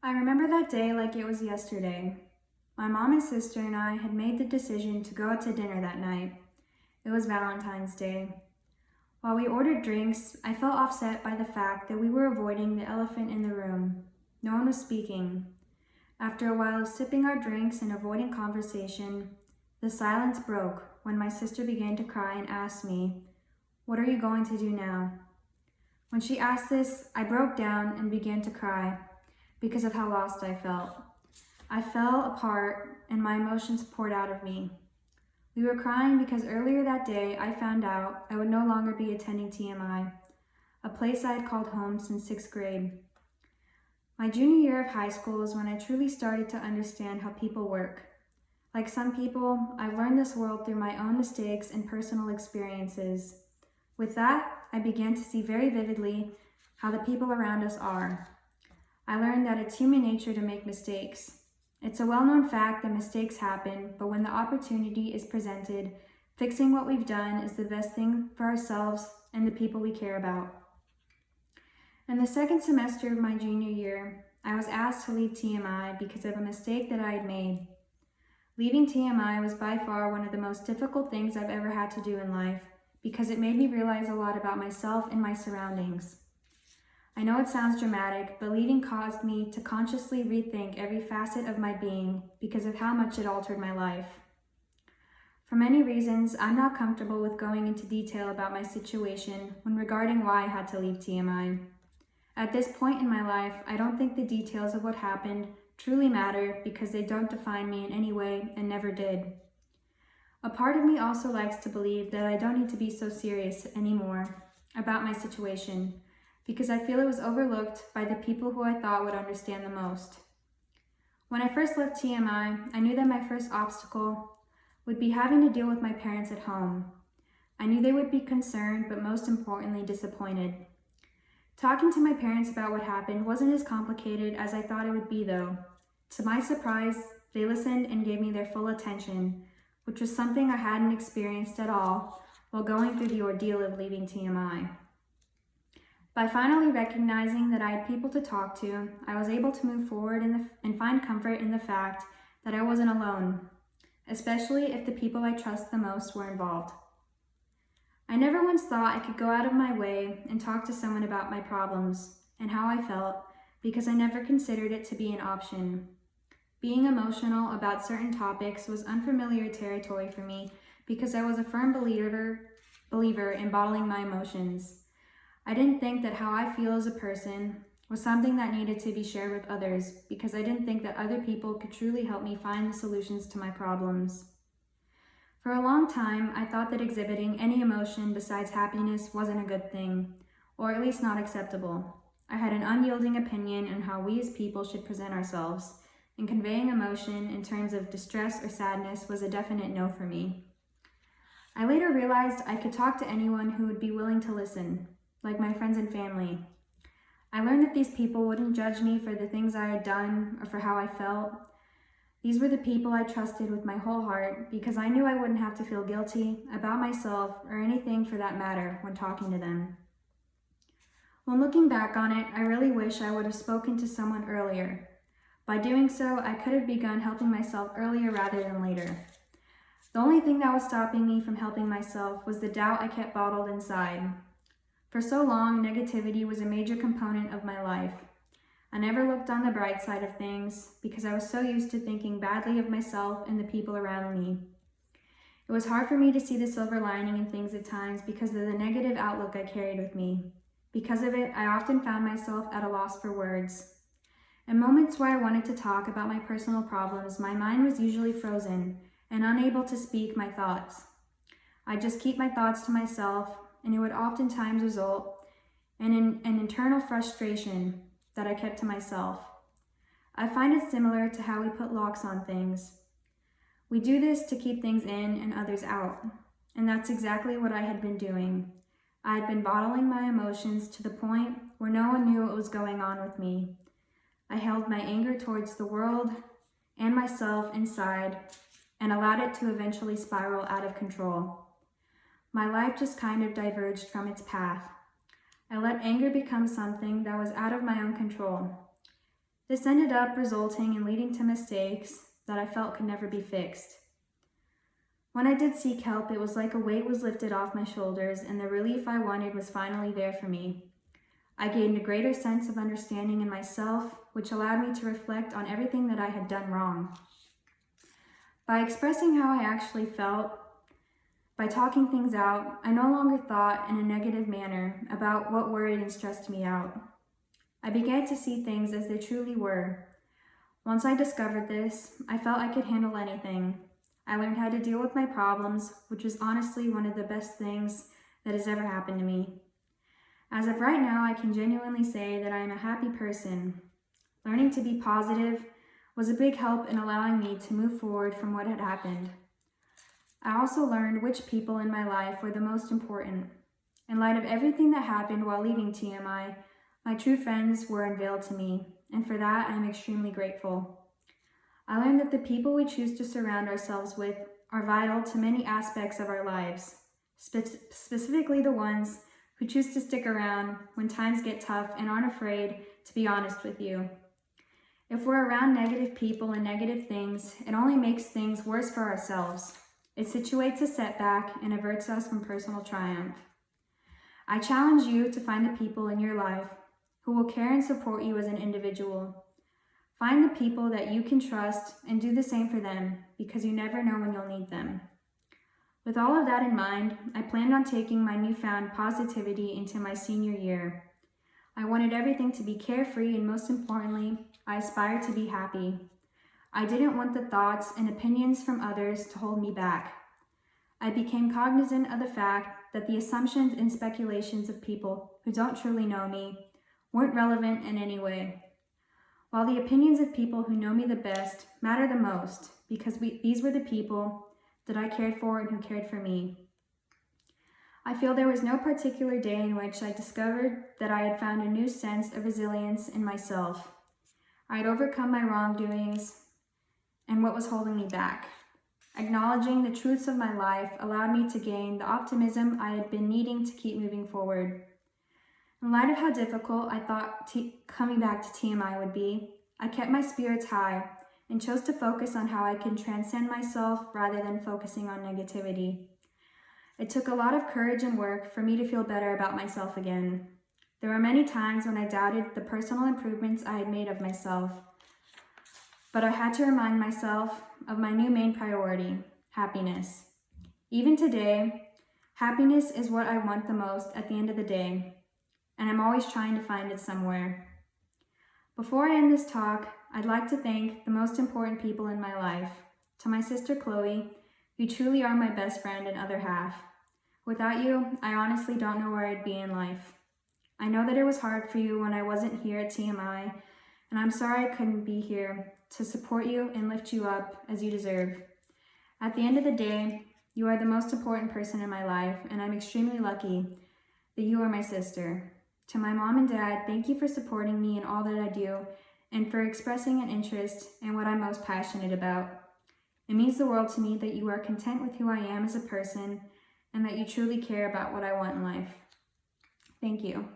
I remember that day like it was yesterday. My mom and sister and I had made the decision to go out to dinner that night. It was Valentine's Day. While we ordered drinks, I felt offset by the fact that we were avoiding the elephant in the room. No one was speaking. After a while of sipping our drinks and avoiding conversation, the silence broke when my sister began to cry and asked me, "What are you going to do now?" When she asked this, I broke down and began to cry because of how lost I felt. I fell apart and my emotions poured out of me. We were crying because earlier that day I found out I would no longer be attending TMI, a place I had called home since 6th grade. My junior year of high school is when I truly started to understand how people work. Like some people, I've learned this world through my own mistakes and personal experiences. With that, I began to see very vividly how the people around us are. I learned that it's human nature to make mistakes. It's a well-known fact that mistakes happen, but when the opportunity is presented, fixing what we've done is the best thing for ourselves and the people we care about. In the second semester of my junior year, I was asked to leave TMI because of a mistake that I had made. Leaving TMI was by far one of the most difficult things I've ever had to do in life because it made me realize a lot about myself and my surroundings. I know it sounds dramatic, but leaving caused me to consciously rethink every facet of my being because of how much it altered my life. For many reasons, I'm not comfortable with going into detail about my situation when regarding why I had to leave TMI. At this point in my life, I don't think the details of what happened truly matter because they don't define me in any way and never did. A part of me also likes to believe that I don't need to be so serious anymore about my situation, because I feel it was overlooked by the people who I thought would understand the most. When I first left TMI, I knew that my first obstacle would be having to deal with my parents at home. I knew they would be concerned, but most importantly, disappointed. Talking to my parents about what happened wasn't as complicated as I thought it would be, though. To my surprise, they listened and gave me their full attention, which was something I hadn't experienced at all while going through the ordeal of leaving TMI. By finally recognizing that I had people to talk to, I was able to move forward and find comfort in the fact that I wasn't alone, especially if the people I trust the most were involved. I never once thought I could go out of my way and talk to someone about my problems and how I felt because I never considered it to be an option. Being emotional about certain topics was unfamiliar territory for me because I was a firm believer in bottling my emotions. I didn't think that how I feel as a person was something that needed to be shared with others because I didn't think that other people could truly help me find the solutions to my problems. For a long time, I thought that exhibiting any emotion besides happiness wasn't a good thing, or at least not acceptable. I had an unyielding opinion on how we as people should present ourselves, and conveying emotion in terms of distress or sadness was a definite no for me. I later realized I could talk to anyone who would be willing to listen, like my friends and family. I learned that these people wouldn't judge me for the things I had done or for how I felt. These were the people I trusted with my whole heart because I knew I wouldn't have to feel guilty about myself or anything for that matter when talking to them. When looking back on it, I really wish I would have spoken to someone earlier. By doing so, I could have begun helping myself earlier rather than later. The only thing that was stopping me from helping myself was the doubt I kept bottled inside. For so long, negativity was a major component of my life. I never looked on the bright side of things because I was so used to thinking badly of myself and the people around me. It was hard for me to see the silver lining in things at times because of the negative outlook I carried with me. Because of it, I often found myself at a loss for words. In moments where I wanted to talk about my personal problems, my mind was usually frozen and unable to speak my thoughts. I'd just keep my thoughts to myself, and it would oftentimes result in an internal frustration that I kept to myself. I find it similar to how we put locks on things. We do this to keep things in and others out, and that's exactly what I had been doing. I had been bottling my emotions to the point where no one knew what was going on with me. I held my anger towards the world and myself inside and allowed it to eventually spiral out of control. My life just kind of diverged from its path. I let anger become something that was out of my own control. This ended up resulting in leading to mistakes that I felt could never be fixed. When I did seek help, it was like a weight was lifted off my shoulders and the relief I wanted was finally there for me. I gained a greater sense of understanding in myself, which allowed me to reflect on everything that I had done wrong. By expressing how I actually felt, by talking things out, I no longer thought in a negative manner about what worried and stressed me out. I began to see things as they truly were. Once I discovered this, I felt I could handle anything. I learned how to deal with my problems, which was honestly one of the best things that has ever happened to me. As of right now, I can genuinely say that I am a happy person. Learning to be positive was a big help in allowing me to move forward from what had happened. I also learned which people in my life were the most important. In light of everything that happened while leaving TMI, my true friends were unveiled to me, and for that I am extremely grateful. I learned that the people we choose to surround ourselves with are vital to many aspects of our lives, specifically the ones who choose to stick around when times get tough and aren't afraid to be honest with you. If we're around negative people and negative things, it only makes things worse for ourselves. It situates a setback and averts us from personal triumph. I challenge you to find the people in your life who will care and support you as an individual. Find the people that you can trust and do the same for them, because you never know when you'll need them. With all of that in mind, I planned on taking my newfound positivity into my senior year. I wanted everything to be carefree, and most importantly, I aspired to be happy. I didn't want the thoughts and opinions from others to hold me back. I became cognizant of the fact that the assumptions and speculations of people who don't truly know me weren't relevant in any way, while the opinions of people who know me the best matter the most, because these were the people that I cared for and who cared for me. I feel there was no particular day in which I discovered that I had found a new sense of resilience in myself. I had overcome my wrongdoings and what was holding me back. Acknowledging the truths of my life allowed me to gain the optimism I had been needing to keep moving forward. In light of how difficult I thought coming back to TMI would be, I kept my spirits high and chose to focus on how I can transcend myself rather than focusing on negativity. It took a lot of courage and work for me to feel better about myself again. There were many times when I doubted the personal improvements I had made of myself, but I had to remind myself of my new main priority, happiness. Even today, happiness is what I want the most at the end of the day, and I'm always trying to find it somewhere. Before I end this talk, I'd like to thank the most important people in my life. To my sister Chloe, you truly are my best friend and other half. Without you, I honestly don't know where I'd be in life. I know that it was hard for you when I wasn't here at TMI, and I'm sorry I couldn't be here to support you and lift you up as you deserve. At the end of the day, you are the most important person in my life, and I'm extremely lucky that you are my sister. To my mom and dad, thank you for supporting me in all that I do and for expressing an interest in what I'm most passionate about. It means the world to me that you are content with who I am as a person and that you truly care about what I want in life. Thank you.